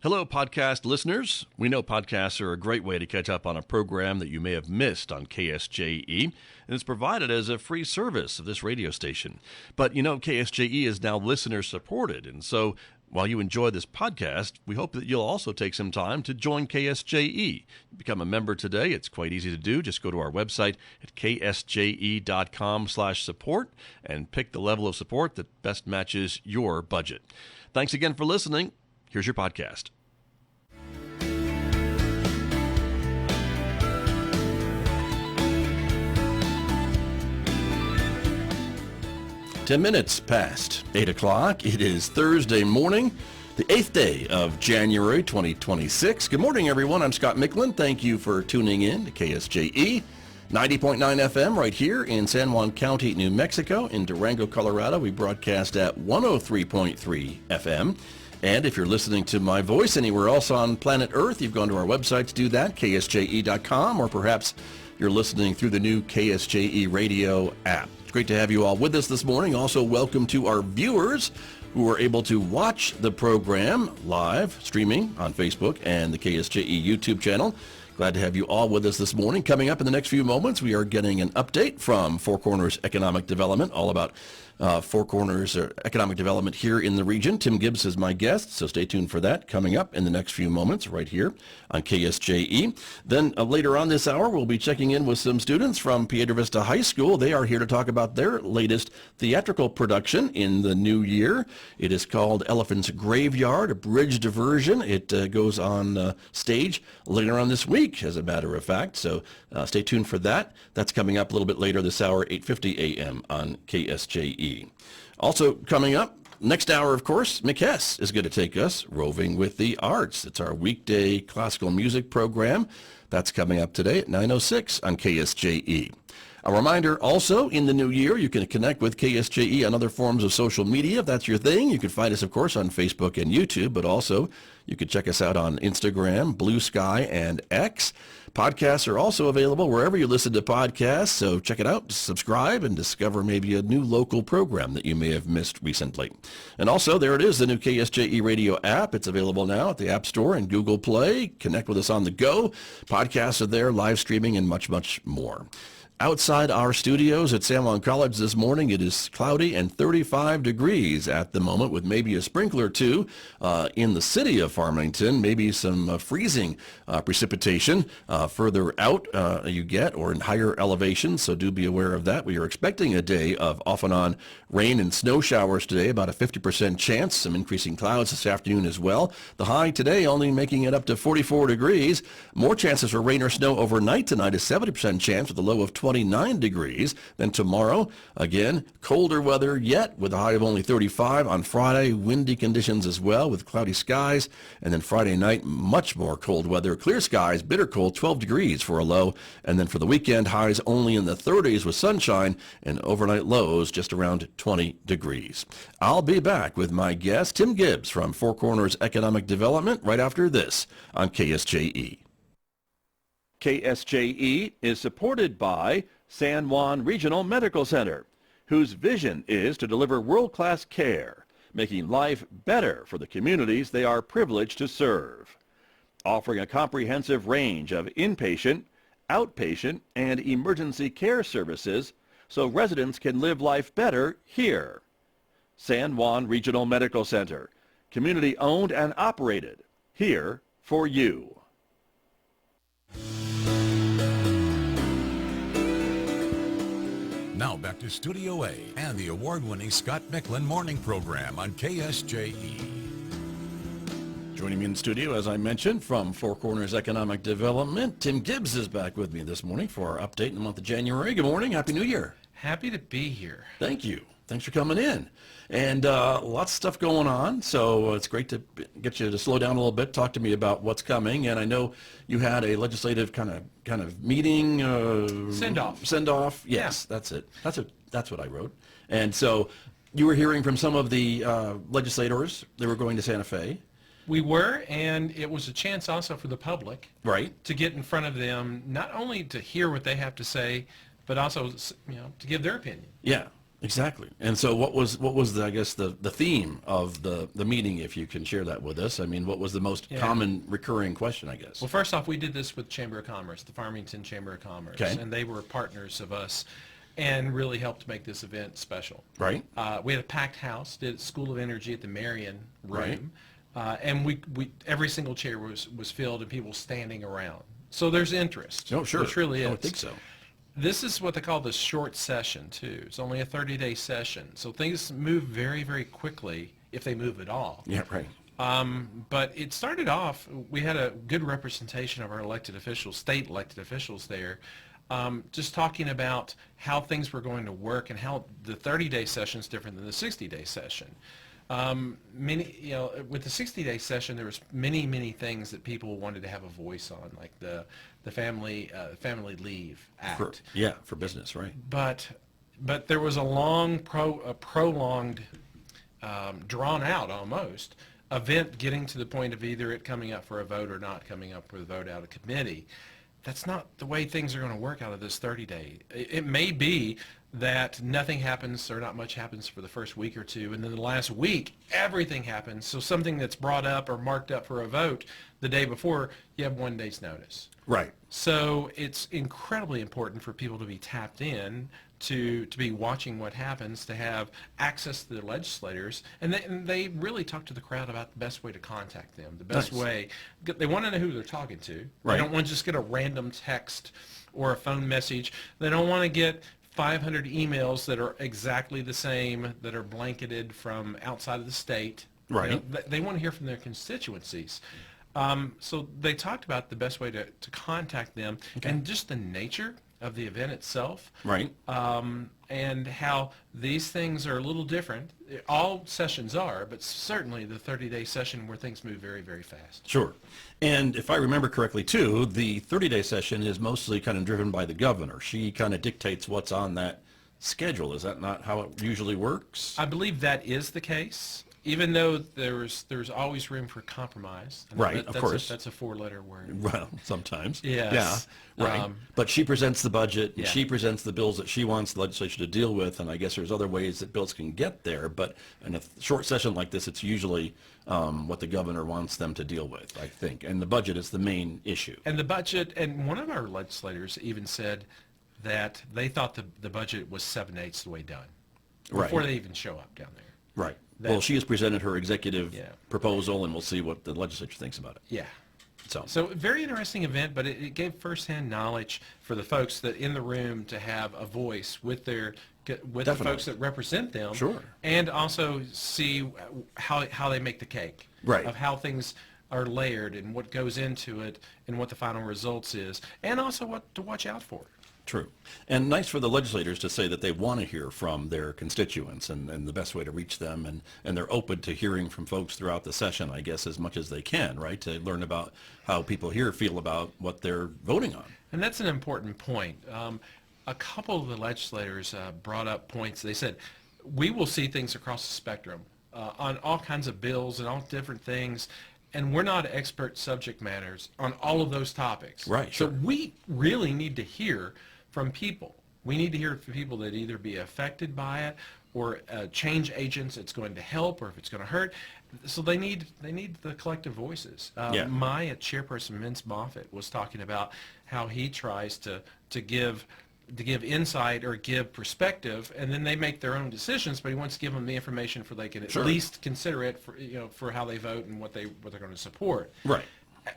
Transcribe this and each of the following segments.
Hello, podcast listeners. We know podcasts are a great way to catch up on a program that you may have missed on KSJE, and it's provided as a free service of this radio station. But you know, KSJE is now listener-supported, and so while you enjoy this podcast, we hope that you'll also take some time to join KSJE. Become a member today. It's quite easy to do. Just go to our website at ksje.com/support and pick the level of support that best matches your budget. Thanks again for listening. Here's your podcast. Minutes past 8 o'clock. It is Thursday morning, the 8th day of January 2026. Good morning, everyone. I'm Scott Michlin. Thank you for tuning in to KSJE 90.9 FM right here in San Juan County, New Mexico. In Durango, Colorado, we broadcast at 103.3 FM. And if you're listening to my voice anywhere else on planet Earth, you've gone to our website to do that, ksje.com, or perhaps you're listening through the new KSJE radio app. It's great to have you all with us this morning. Also, welcome to our viewers who are able to watch the program live streaming on Facebook and the KSJE YouTube channel. Glad to have you all with us this morning. Coming up in the next few moments, we are getting an update from Four Corners Economic Development, all about Four Corners economic development here in the region. Tim Gibbs is my guest, so stay tuned for that coming up in the next few moments right here on KSJE. Then later on this hour, we'll be checking in with some students from Piedra Vista High School. They are here to talk about their latest theatrical production in the new year. It is called Elephant's Graveyard, a bridge diversion. It goes on stage later on this week, as a matter of fact, so stay tuned for that. That's coming up a little bit later this hour, 8:50 a.m. on KSJE. Also coming up next hour, of course, Mick Hess is going to take us roving with the arts. It's our weekday classical music program. That's coming up today at 9:06 on KSJE. A reminder also, in the new year, you can connect with KSJE on other forms of social media. If that's your thing, you can find us, of course, on Facebook and YouTube, but also you can check us out on Instagram, Blue Sky, and X. Podcasts are also available wherever you listen to podcasts, so check it out, subscribe, and discover maybe a new local program that you may have missed recently. And also, there it is, the new KSJE radio app. It's available now at the App Store and Google Play. Connect with us on the go. Podcasts are there, live streaming, and much, much more. Outside our studios at San Juan College this morning, it is cloudy and 35 degrees at the moment, with maybe a sprinkler or two in the city of Farmington, maybe some freezing precipitation further out you get, or in higher elevations, so do be aware of that. We are expecting a day of off and on rain and snow showers today, about a 50% chance, some increasing clouds this afternoon as well. The high today only making it up to 44 degrees. More chances for rain or snow overnight tonight, a 70% chance with a low of 29 degrees. Then tomorrow, again, colder weather yet with a high of only 35. On Friday, windy conditions as well with cloudy skies. And then Friday night, much more cold weather. Clear skies, bitter cold, 12 degrees for a low. And then for the weekend, highs only in the 30s with sunshine and overnight lows just around 20 degrees. I'll be back with my guest, Tim Gibbs from Four Corners Economic Development, right after this on KSJE. KSJE is supported by San Juan Regional Medical Center, whose vision is to deliver world-class care, making life better for the communities they are privileged to serve. Offering a comprehensive range of inpatient, outpatient, and emergency care services so residents can live life better here. San Juan Regional Medical Center, community-owned and operated, here for you. Now back to Studio A and the award-winning Scott Michlin morning program on KSJE. Joining me in the studio, as I mentioned, from Four Corners Economic Development, Tim Gibbs is back with me this morning for our update in the month of January. Good morning. Happy New Year. Happy to be here. Thank you. Thanks for coming in. And lots of stuff going on, so it's great to get you to slow down a little bit, talk to me about what's coming. And I know you had a legislative kind of meeting. Send-off. Send-off. Yes, yeah. That's what I wrote. And so you were hearing from some of the legislators that were going to Santa Fe. We were, and it was a chance also for the public, right, to get in front of them, not only to hear what they have to say, but also, to give their opinion. Yeah. Exactly. And so what was the, I guess, the theme of the meeting, if you can share that with us? I mean, what was the most common recurring question, I guess? Well, first off, we did this with Chamber of Commerce, the Farmington Chamber of Commerce, Okay. and they were partners of us and really helped make this event special. Right. We had a packed house, did School of Energy at the Marion Right. room, and we every single chair was filled and people standing around. So there's interest. Oh, sure. There truly is. I would think so. This is what they call the short session, too. It's only a 30-day session. So things move very, very quickly, if they move at all. Yeah, right. But it started off, we had a good representation of our elected officials, state elected officials there, just talking about how things were going to work and how the 30-day session is different than the 60-day session. With the 60-day session, there was many things that people wanted to have a voice on, like the Family Leave Act. For business, right. But there was a prolonged, drawn out almost event getting to the point of either it coming up for a vote or not coming up for a vote out of committee. That's not the way things are going to work out of this 30-day. It may be that nothing happens or not much happens for the first week or two, and then the last week everything happens. So something that's brought up or marked up for a vote the day before, you have 1 day's notice. Right. So it's incredibly important for people to be tapped in, to be watching what happens, to have access to the legislators, and they really talk to the crowd about the best way to contact them, the best way. They want to know who they're talking to. Right. They don't want to just get a random text or a phone message. They don't want to get 500 emails that are exactly the same, that are blanketed from outside of the state. Right. They want to hear from their constituencies. So they talked about the best way to contact them, and just the nature of the event itself. Right. And how these things are a little different. All sessions are, but certainly the 30-day session where things move very, very fast. Sure. And if I remember correctly, too, the 30-day session is mostly kind of driven by the governor. She kind of dictates what's on that schedule. Is that not how it usually works? I believe that is the case, even though there's always room for compromise. Right, of course. That's a four-letter word. Well, sometimes. Yes. Yeah, right. But she presents the budget, and Yeah. she presents the bills that she wants the legislature to deal with, and I guess there's other ways that bills can get there, but in a short session like this, it's usually what the governor wants them to deal with, I think, and the budget is the main issue. And the budget, and one of our legislators even said that they thought the budget was 7/8 the way done before Right. they even show up down there. Right. Well, she has presented her executive Yeah. proposal, and we'll see what the legislature thinks about it. Yeah. So Very interesting event, but it gave firsthand knowledge for the folks that in the room to have a voice with the Definitely. folks that represent them. Sure. And also see how they make the cake. Right. Of how things are layered and what goes into it and what the final results is, and also what to watch out for. True. And nice for the legislators to say that they want to hear from their constituents and the best way to reach them, and they're open to hearing from folks throughout the session, I guess, as much as they can, right, to learn about how people here feel about what they're voting on. And that's an important point. A couple of the legislators brought up points. They said, we will see things across the spectrum on all kinds of bills and all different things, and we're not expert subject matters on all of those topics. Right, So sure. we really need to hear from people. We need to hear from people that either be affected by it or change agents it's going to help or if it's going to hurt. So they need the collective voices. Yeah. My chairperson, Vince Moffitt, was talking about how he tries to give insight or give perspective, and then they make their own decisions, but he wants to give them the information for they can at Sure. least consider it for how they vote and what they're going to support. Right.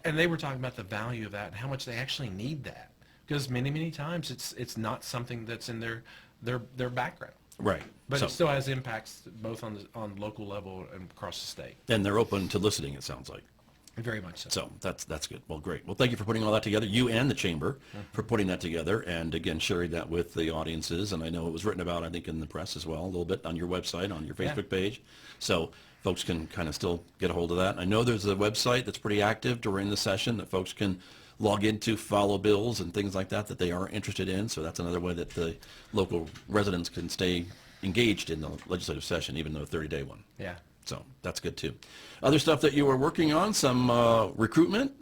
And they were talking about the value of that and how much they actually need that, because many times it's not something that's in their background. Right. But So- it still has impacts both on local level and across the state. And they're open to listening, it sounds like. Very much so. So that's good. Well, great. Well, thank you for putting all that together, you and the chamber, for putting that together, and again, sharing that with the audiences. And I know it was written about, I think, in the press as well, a little bit on your website, on your Facebook page. So folks can kind of still get a hold of that. I know there's a website that's pretty active during the session that folks can log into, follow bills and things like that they are interested in. So that's another way that the local residents can stay engaged in the legislative session, even though a 30-day one. Yeah. So that's good too. Other stuff that you were working on, some recruitment?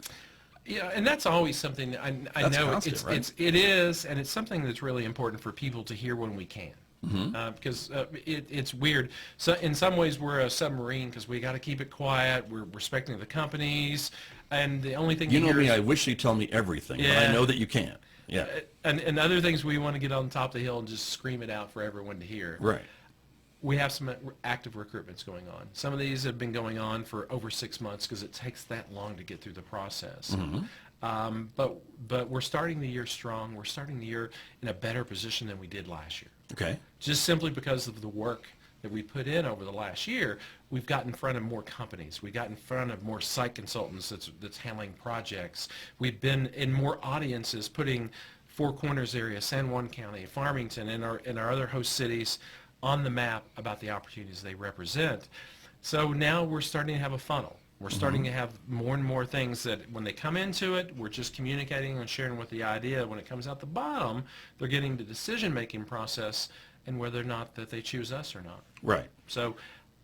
Yeah, and that's always something I That's know constant, right? it is, and it's something that's really important for people to hear when we can. because it's weird. So in some ways we're a submarine because we got to keep it quiet. We're respecting the companies, and the only thing You know hear me, is, I wish you'd tell me everything, but I Yeah. know that you can't. Yeah, and other things we want to get on top of the hill and just scream it out for everyone to hear. right. We have some active recruitments going on. Some of these have been going on for over 6 months because it takes that long to get through the process. But we're starting the year strong. We're starting the year in a better position than we did last year. Okay. Just simply because of the work that we put in over the last year, we've got in front of more companies. We got in front of more site consultants that's handling projects. We've been in more audiences, putting Four Corners area, San Juan County, Farmington, and our other host cities on the map about the opportunities they represent. So now we're starting to have a funnel. We're starting to have more and more things that when they come into it, we're just communicating and sharing with the idea. When it comes out the bottom, they're getting the decision-making process and whether or not that they choose us or not. Right. So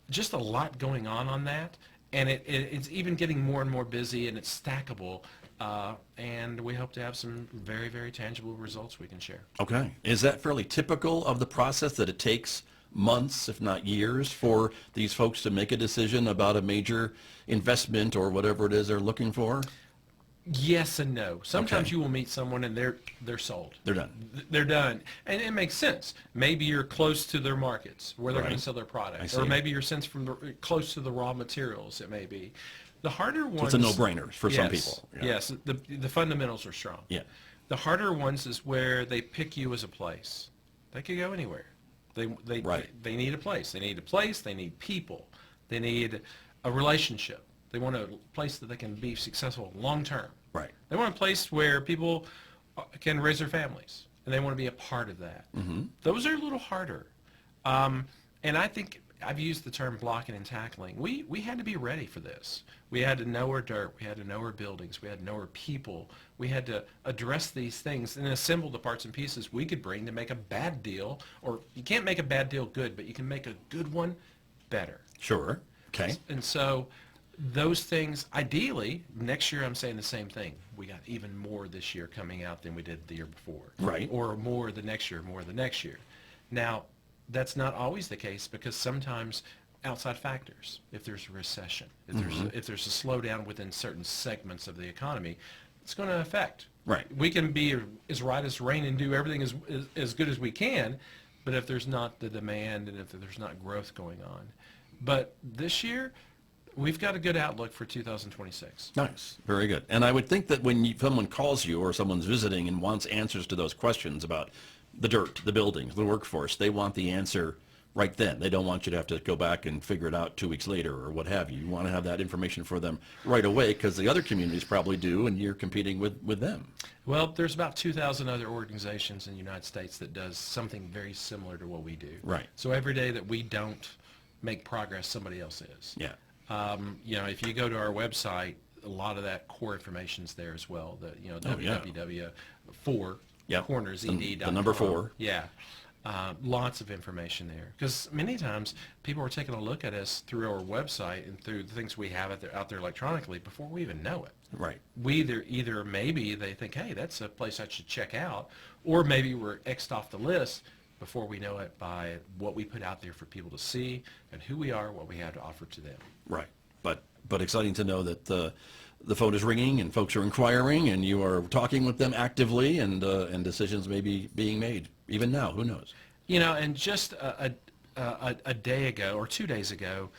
just a lot going on that, and it's even getting more and more busy, and it's stackable, and we hope to have some very, very tangible results we can share. Okay. Is that fairly typical of the process, that it takes months, if not years, for these folks to make a decision about a major investment or whatever it is they're looking for? Yes and no. Sometimes Okay. you will meet someone and they're sold. They're done. They're done. And it makes sense. Maybe you're close to their markets where they're going Right. to sell their I product. see. Or maybe you're close to the raw materials, it may be. The harder ones... It's a no-brainer for some Yes, people. Yeah. Yes, the fundamentals are strong. Yeah. The harder ones is where they pick you as a place. They could go anywhere. Right. They need a place. They need a place. They need people. They need a relationship. They want a place that they can be successful long term. Right. They want a place where people can raise their families, and they want to be a part of that. Those are a little harder. And I think I've used the term blocking and tackling. We had to be ready for this. We had to know our dirt. We had to know our buildings. We had to know our people. We had to address these things and assemble the parts and pieces we could bring to make a bad deal. Or you can't make a bad deal good, but you can make a good one better. Sure. Okay. And so those things, ideally, next year I'm saying the same thing. We got even more this year coming out than we did the year before. Right. Or more the next year, more the next year. Now, that's not always the case because sometimes outside factors, if there's a recession, if there's a slowdown within certain segments of the economy, it's going to affect. Right. We can be as right as rain and do everything as good as we can, but if there's not the demand and if there's not growth going on. But this year, we've got a good outlook for 2026. Nice. Very good. And I would think that when someone calls you or someone's visiting and wants answers to those questions about the dirt, the buildings, the workforce, they want the answer right then. They don't want you to have to go back and figure it out 2 weeks later or what have you. You want to have that information for them right away because the other communities probably do, and you're competing with them. Well, there's about 2,000 other organizations in the United States that does something very similar to what we do. Right. So every day that we don't make progress, somebody else is. Yeah. If you go to our website, a lot of that core information's there as well. www.4 Yep. corners The number 4. Yeah. Lots of information there. Because many times people are taking a look at us through our website and through the things we have out there electronically before we even know it. Right. We either maybe they think, hey, that's a place I should check out, or maybe we're X'd off the list before we know it by what we put out there for people to see and who we are, what we have to offer to them. Right. But exciting to know that the phone is ringing and folks are inquiring and you are talking with them actively and decisions may be being made even now. Who knows? And just a day ago or 2 days ago,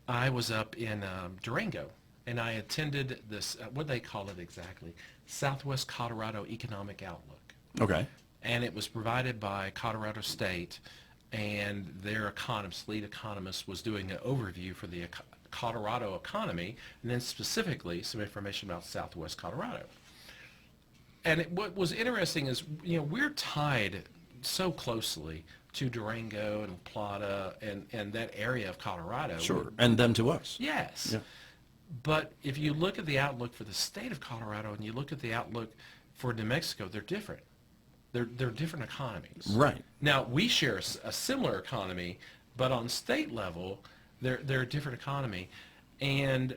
I was up in Durango and I attended this, what do they call it exactly? Southwest Colorado Economic Outlook. Okay. And it was provided by Colorado State, and their lead economist was doing an overview for the Colorado economy, and then specifically some information about Southwest Colorado. And what was interesting is, we're tied so closely to Durango and Plata and that area of Colorado. Sure. And them to us. Yes. Yeah. But if you look at the outlook for the state of Colorado and you look at the outlook for New Mexico, they're different. They're different economies. Right. Now, we share a similar economy, but on state level, they're a different economy. And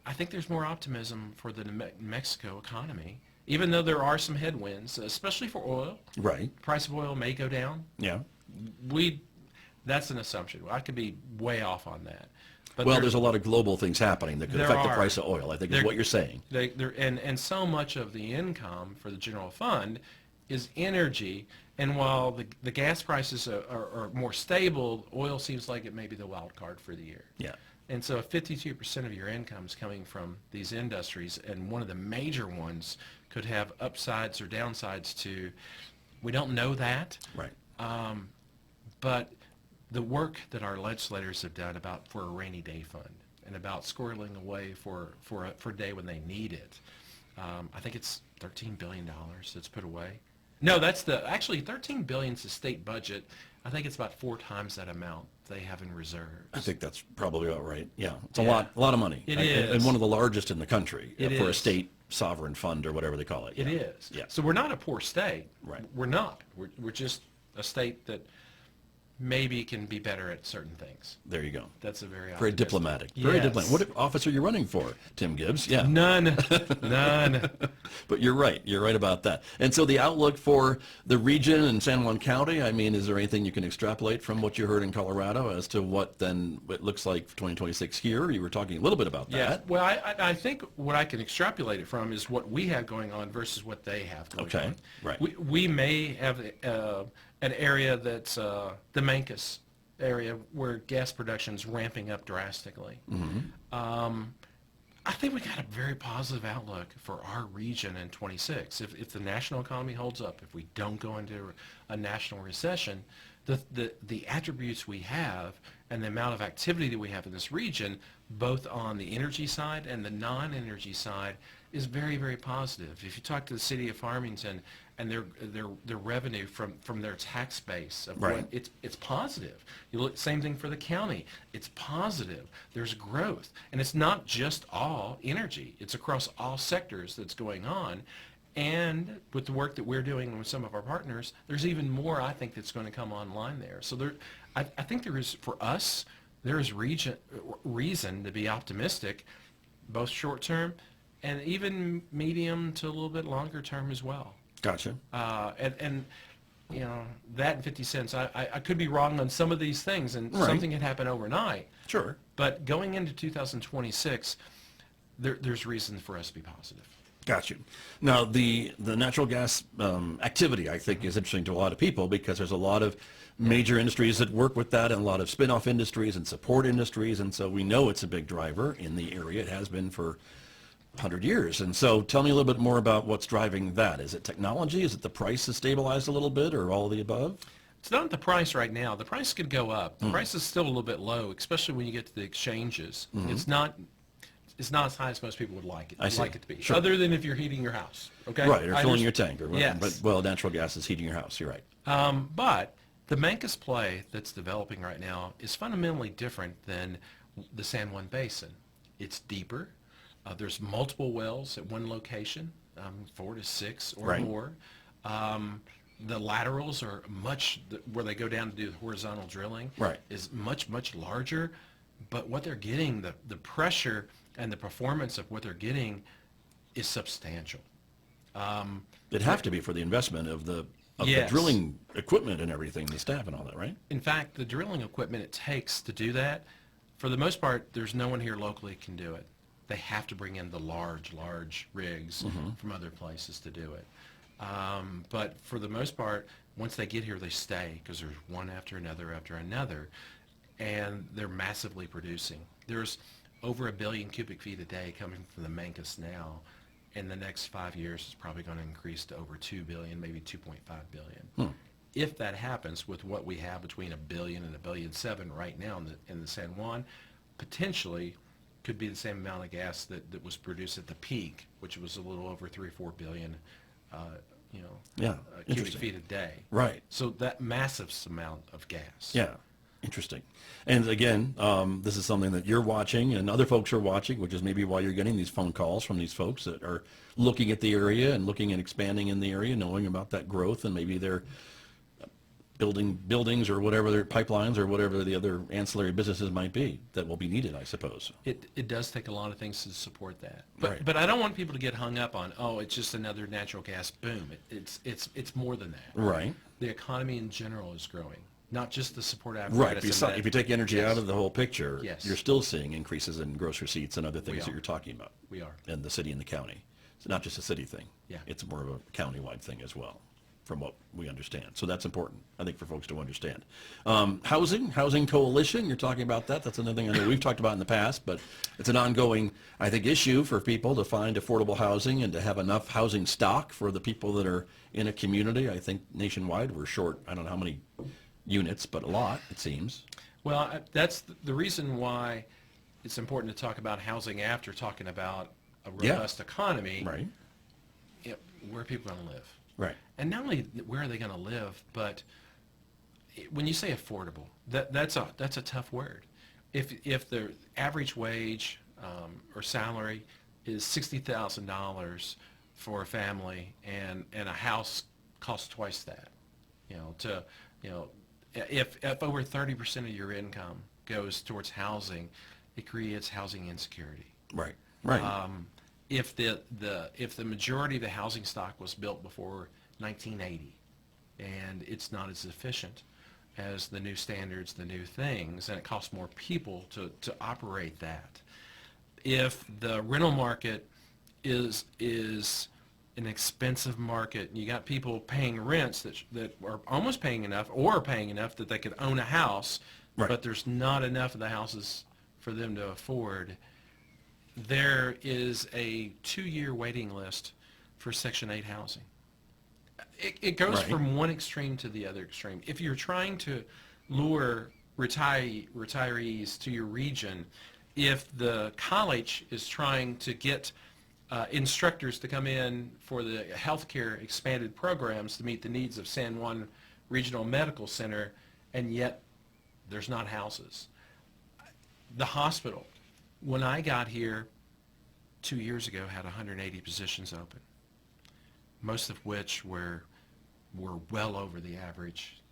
I think there's more optimism for the New Mexico economy, even though there are some headwinds, especially for oil. Right. The price of oil may go down. Yeah. That's an assumption. I could be way off on that. But Well, there's a lot of global things happening that could affect the price of oil, I think is what you're saying. And so much of the income for the general fund is energy, and while the gas prices are more stable, oil seems like it may be the wild card for the year. Yeah. And so if 52% of your income is coming from these industries, and one of the major ones could have upsides or downsides to, we don't know that. Right. But the work that our legislators have done for a rainy day fund and about squirreling away for a day when they need it, I think it's $13 billion that's put away. No, actually $13 billion is the state budget. I think it's about 4 times that amount they have in reserves. I think that's probably about right. Yeah, it's a lot of money. It is. And one of the largest in the country for a is. state sovereign fund or whatever they call it. It yeah. is. Yeah. So we're not a poor state. Right. We're not. We're just a state that maybe can be better at certain things. There you go. That's a very Very diplomatic. Very Yes. diplomatic. What office are you running for, Tim Gibbs? Yeah. None. But you're right. You're right about that. And so the outlook for the region and San Juan County, I mean, is there anything you can extrapolate from what you heard in Colorado as to what then it looks like for 2026 here? You were talking a little bit about Yeah. that. Well, I think what I can extrapolate it from is what we have going on versus what they have going on. Okay. Right. We may have an area that's the Mancos area where gas production's ramping up drastically. I think we got a very positive outlook for our region in 26. If the national economy holds up, if we don't go into a national recession, the attributes we have and the amount of activity that we have in this region, both on the energy side and the non-energy side, is very, very positive. If you talk to the city of Farmington and their revenue from their tax base, Right. it's positive. You look, same thing for the county. It's positive. There's growth, and it's not just all energy. It's across all sectors that's going on. And with the work that we're doing with some of our partners, there's even more, I think, that's going to come online there. So I think there is, for us, there is reason to be optimistic, both short term and even medium to a little bit longer term as well. Gotcha. And you know, that and 50 cents, I could be wrong on some of these things, and Right. something can happen overnight. Sure. But going into 2026, there's reason for us to be positive. Got you. Now, the natural gas activity, I think, is interesting to a lot of people because there's a lot of major industries that work with that and a lot of spin-off industries and support industries, and so we know it's a big driver in the area. It has been for 100 years. And so tell me a little bit more about what's driving that. Is it technology? Is it the price has stabilized a little bit, or all of the above? It's not the price right now. The price could go up. The price is still a little bit low, especially when you get to the exchanges. It's not as high as most people would like it. I see. Like it to be. Sure. Other than if you're heating your house. Okay. Right, or filling your tank, or Yes. but well, natural gas is heating your house. You're right. But the Mancos play that's developing right now is fundamentally different than the San Juan Basin. It's deeper. There's multiple wells at one location, 4 to 6 or Right. more. The laterals are where they go down to do the horizontal drilling, Right. is much, much larger. But what they're getting, the pressure and the performance of what they're getting is substantial. It'd have to be for the investment of the Yes. drilling equipment and everything, the staff and all that, right? In fact, the drilling equipment it takes to do that, for the most part, there's no one here locally can do it. They have to bring in the large rigs from other places to do it. But for the most part, once they get here, they stay because there's one after another, and they're massively producing. There's over 1 billion cubic feet a day coming from the Mancos now. In the next 5 years, it's probably going to increase to over 2 billion, maybe 2.5 billion. If that happens with what we have between 1 billion and 1.7 billion right now in the San Juan, potentially could be the same amount of gas that was produced at the peak, which was a little over 3 or 4 billion Yeah, cubic interesting. feet a day. Right. So that massive amount of gas. Yeah, interesting. And again, this is something that you're watching and other folks are watching, which is maybe why you're getting these phone calls from these folks that are looking at the area and looking at expanding in the area, knowing about that growth, and maybe they're building buildings or whatever, their pipelines or whatever the other ancillary businesses might be that will be needed, I suppose. It does take a lot of things to support that. Right. But I don't want people to get hung up on, oh, it's just another natural gas boom. It's more than that. Right. The economy in general is growing. not just the support Right. apparatus. If you take energy Yes. out of the whole picture, Yes. you're still seeing increases in gross receipts and other things We that are. you're talking about. We are. In the city and the county. It's not just a city thing. Yeah. It's more of a countywide thing as well, from what we understand. So that's important, I think, for folks to understand. Housing coalition, you're talking about that. That's another thing I know we've talked about in the past, but it's an ongoing, I think, issue for people to find affordable housing and to have enough housing stock for the people that are in a community. I think nationwide we're short, I don't know how many units, but a lot, it seems. Well, that's the reason why it's important to talk about housing after talking about a robust economy. Right. Where are people going to live? Right. And not only where are they going to live, but when you say affordable, that's a tough word. If the average wage or salary is $60,000 for a family, and a house costs twice that, if over 30% of your income goes towards housing, it creates housing insecurity. Right. Right. If the majority of the housing stock was built before 1980, and it's not as efficient as the new standards, the new things, and it costs more people to operate that. If the rental market is an expensive market, and you got people paying rents that are almost paying enough or paying enough that they could own a house, Right. but there's not enough of the houses for them to afford, there is a 2-year waiting list for Section 8 housing. It goes Right. from one extreme to the other extreme. If you're trying to lure retirees to your region, if the college is trying to get instructors to come in for the healthcare expanded programs to meet the needs of San Juan Regional Medical Center, and yet there's not houses. The hospital, when I got here 2 years ago, had 180 positions open, most of which were well over the average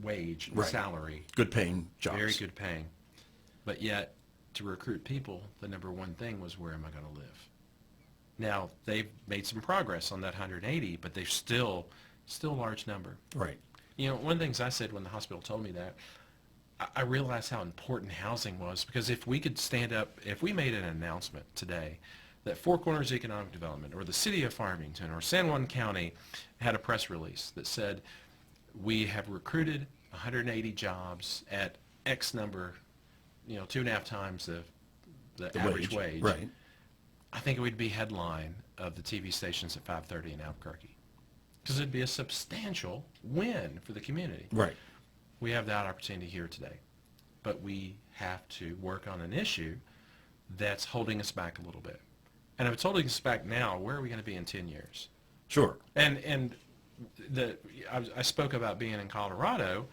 wage and Right. salary. Good paying jobs. Very good paying. But yet, to recruit people, the number one thing was, where am I going to live? Now, they've made some progress on that 180, but they're still a large number. Right. One of the things I said when the hospital told me that, I realized how important housing was, because if we could stand up, if we made an announcement today that Four Corners Economic Development or the city of Farmington or San Juan County had a press release that said, we have recruited 180 jobs at X number, 2.5 times the average wage. Right. I think it would be headline of the TV stations at 5:30 in Albuquerque, because it'd be a substantial win for the community. Right. We have that opportunity here today, but we have to work on an issue that's holding us back a little bit. And if it's holding us back now, where are we going to be in 10 years? Sure. And I spoke about being in Colorado,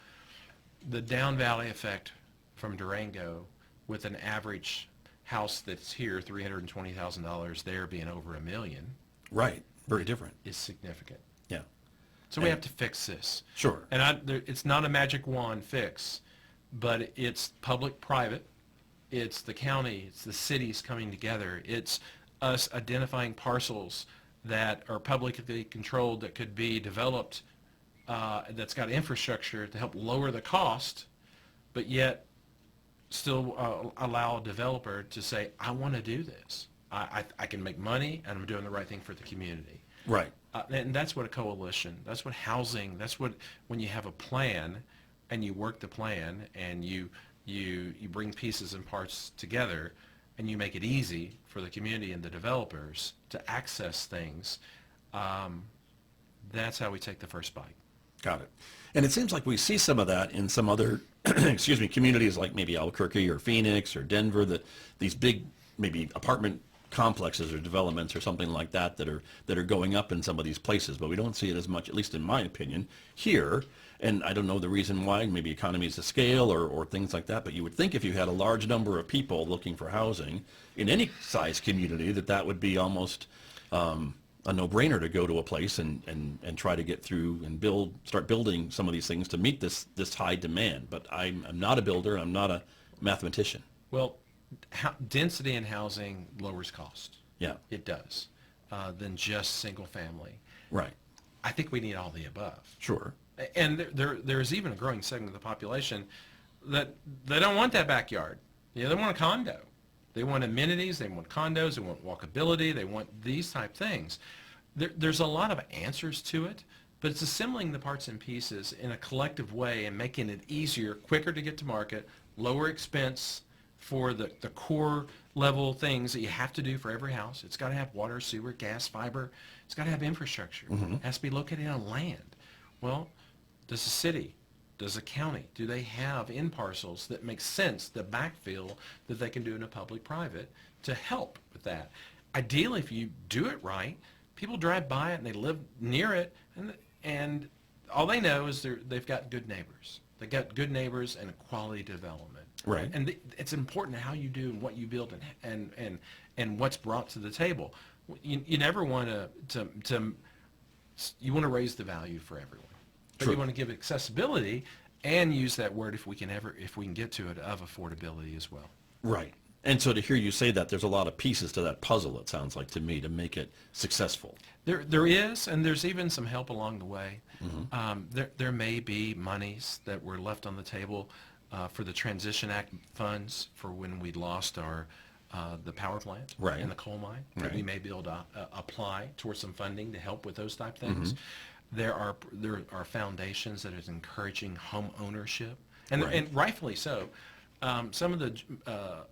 the down valley effect from Durango, with an average house that's here $320,000, there being over $1 million, Right. Very different. is significant. Yeah. So we have to fix this. Sure. And it's not a magic wand fix, but it's public-private, it's the county, it's the cities coming together, it's us identifying parcels that are publicly controlled that could be developed, that's got infrastructure to help lower the cost, but yet still allow a developer to say, I want to do this. I can make money, and I'm doing the right thing for the community. Right. And that's what a coalition, that's what housing, that's what, when you have a plan and you work the plan and you bring pieces and parts together and you make it easy for the community and the developers to access things, that's how we take the first bite. Got it. And it seems like we see some of that in some other, communities like maybe Albuquerque or Phoenix or Denver, that these big maybe apartment complexes or developments or something like that that are going up in some of these places, but we don't see it as much, at least in my opinion, here. And I don't know the reason why, maybe economies of scale or things like that, but you would think if you had a large number of people looking for housing in any size community, that would be almost a no-brainer to go to a place and try to get through and start building some of these things to meet this high demand. But I'm not a builder, I'm not a mathematician. Well, density in housing lowers cost. Yeah. It does, than just single family. Right. I think we need all the above. Sure. And there's even a growing segment of the population that they don't want that backyard. You know, they want a condo. They want amenities, they want condos, they want walkability, they want these type things. There's a lot of answers to it, but it's assembling the parts and pieces in a collective way and making it easier, quicker to get to market, lower expense for the core level things that you have to do for every house. It's got to have water, sewer, gas, fiber. It's got to have infrastructure. It has to be located on land. Well, does the city, does the county, do they have in parcels that make sense, the backfill that they can do in a public-private to help with that? Ideally, if you do it right, people drive by it and they live near it, and all they know is they've got good neighbors. They've got good neighbors and quality development. Right. And it's important how you do and what you build and what's brought to the table. You never want you want to raise the value for everyone. But True. you want to give accessibility and use that word if we can get to it, of affordability as well. Right. And so to hear you say that, there's a lot of pieces to that puzzle, it sounds like to me, to make it successful. There is, and there's even some help along the way. There may be monies that were left on the table for the Transition Act funds for when we lost the power plant Right. and the coal mine. Right. That we may be able to apply towards some funding to help with those type things. There are foundations that is encouraging home ownership, and Right. and rightfully so. Some of the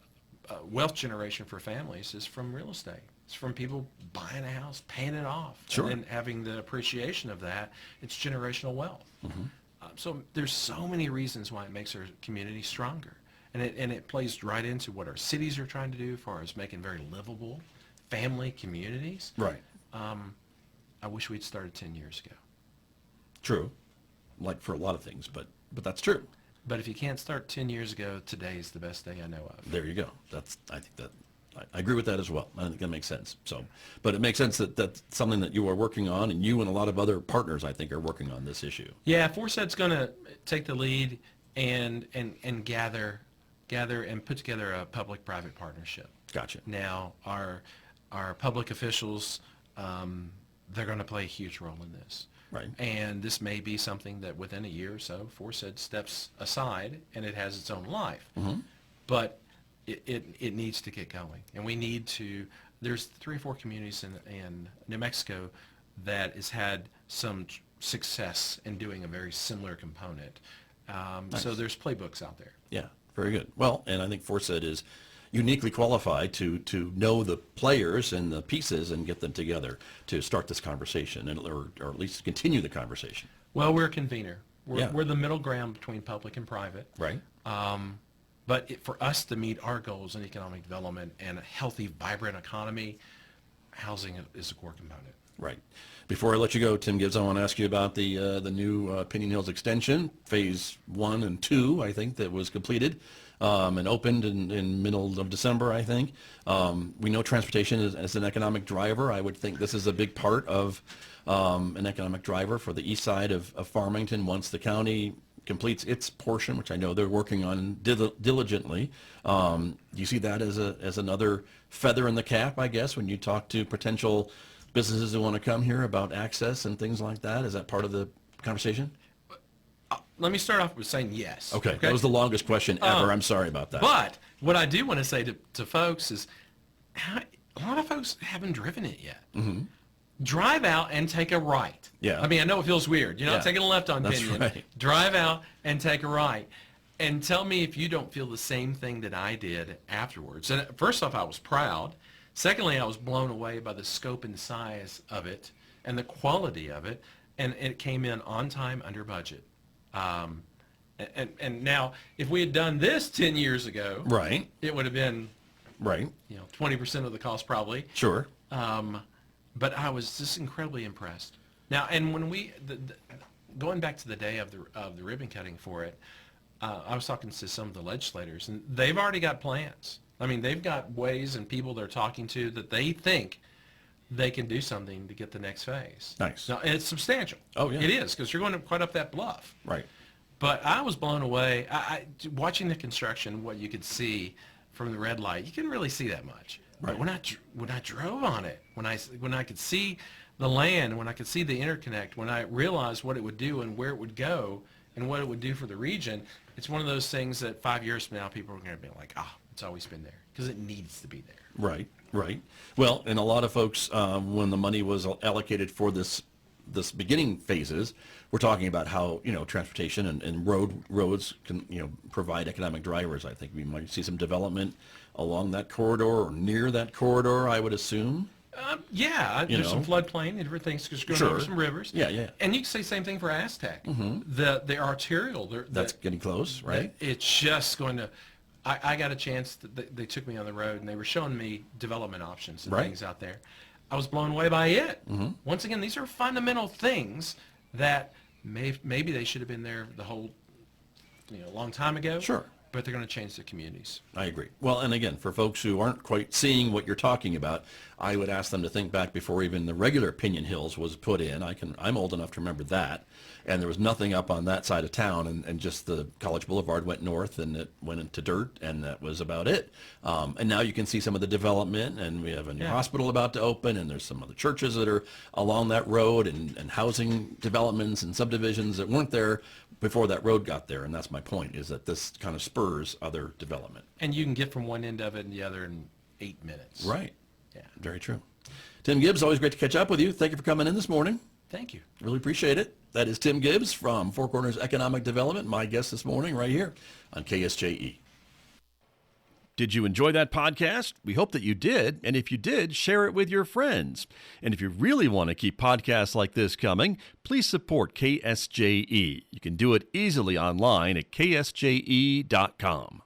wealth generation for families is from real estate. It's from people buying a house, paying it off, Sure. and then having the appreciation of that. It's generational wealth. So there's so many reasons why it makes our community stronger, and it plays right into what our cities are trying to do as far as making very livable family communities. Right. I wish we'd started 10 years ago. True. Like for a lot of things, but that's true. But if you can't start 10 years ago, today is the best day I know of. There you go. I agree with that as well. I think that makes sense. So, but it makes sense that that's something that you are working on, and you and a lot of other partners, I think, are working on this issue. Yeah, Forset's going to take the lead and gather and put together a public-private partnership. Gotcha. Now, our public officials, they're going to play a huge role in this. Right. And this may be something that within a year or so, Forset steps aside and it has its own life. But it needs to get going. And we need to, there's 3 or 4 communities in New Mexico that has had some success in doing a very similar component. Nice. So there's playbooks out there. Yeah, very good. Well, and I think Forset is uniquely qualified to know the players and the pieces and get them together to start this conversation, or at least continue the conversation. Well, we're a convener. Yeah. We're the middle ground between public and private. Right. But for us to meet our goals in economic development and a healthy, vibrant economy, housing is a core component. Right. Before I let you go, Tim Gibbs, I want to ask you about the new Pinion Hills extension, phase 1 and 2, I think, that was completed and opened in middle of December, I think. We know transportation is an economic driver. I would think this is a big part of an economic driver for the east side of Farmington once the county completes its portion, which I know they're working on diligently. Do you see that as another feather in the cap, I guess, when you talk to potential businesses who want to come here about access and things like that? Is that part of the conversation? Let me start off with saying yes. Okay. That was the longest question ever. I'm sorry about that. But what I do want to say to folks is a lot of folks haven't driven it yet. Drive out and take a right. Yeah. I mean, I know it feels weird. You're not Yeah. taking a left on That's Pinion. right. Drive out and take a right. And tell me if you don't feel the same thing that I did afterwards. And first off, I was proud. Secondly, I was blown away by the scope and size of it and the quality of it. And it came in on time, under budget. And now, if we had done this 10 years ago, Right. it would have been, Right. 20% of the cost probably. Sure. But I was just incredibly impressed. Now, and when going back to the day of the ribbon cutting for it, I was talking to some of the legislators, and they've already got plans. I mean, they've got ways and people they're talking to that they think they can do something to get the next phase. Nice. Now, and it's substantial. Oh, yeah. It is, because you're going quite up that bluff. Right. But I was blown away. Watching the construction, what you could see from the red light, you couldn't really see that much. But when I drove on it, when I could see the land, when I could see the interconnect, when I realized what it would do and where it would go and what it would do for the region, it's one of those things that 5 years from now people are going to be like, it's always been there, because it needs to be there. Right, right. Well, and a lot of folks, when the money was allocated for this beginning phases, we're talking about how, transportation and roads can, provide economic drivers. I think we might see some development along that corridor or near that corridor, I would assume. There's some floodplain, everything's just going over some rivers. Yeah. And you can say the same thing for Aztec. The arterial. That's getting close, right? It's just going to... I got a chance, they took me on the road, and they were showing me development options and things out there. I was blown away by it. Once again, these are fundamental things that maybe they should have been there the whole, long time ago. Sure. But they're going to change the communities. I agree. Well, and again, for folks who aren't quite seeing what you're talking about, I would ask them to think back before even the regular Pinion Hills was put in. I'm old enough to remember that. And there was nothing up on that side of town, and just the College Boulevard went north, and it went into dirt, and that was about it. And now you can see some of the development, and we have a new hospital about to open, and there's some other churches that are along that road, and housing developments and subdivisions that weren't there before that road got there. And that's my point, is that this kind of spurs other development. And you can get from one end of it and the other in 8 minutes. Right. Yeah. Very true. Tim Gibbs, always great to catch up with you. Thank you for coming in this morning. Thank you. Really appreciate it. That is Tim Gibbs from Four Corners Economic Development, my guest this morning right here on KSJE. Did you enjoy that podcast? We hope that you did. And if you did, share it with your friends. And if you really want to keep podcasts like this coming, please support KSJE. You can do it easily online at ksje.com.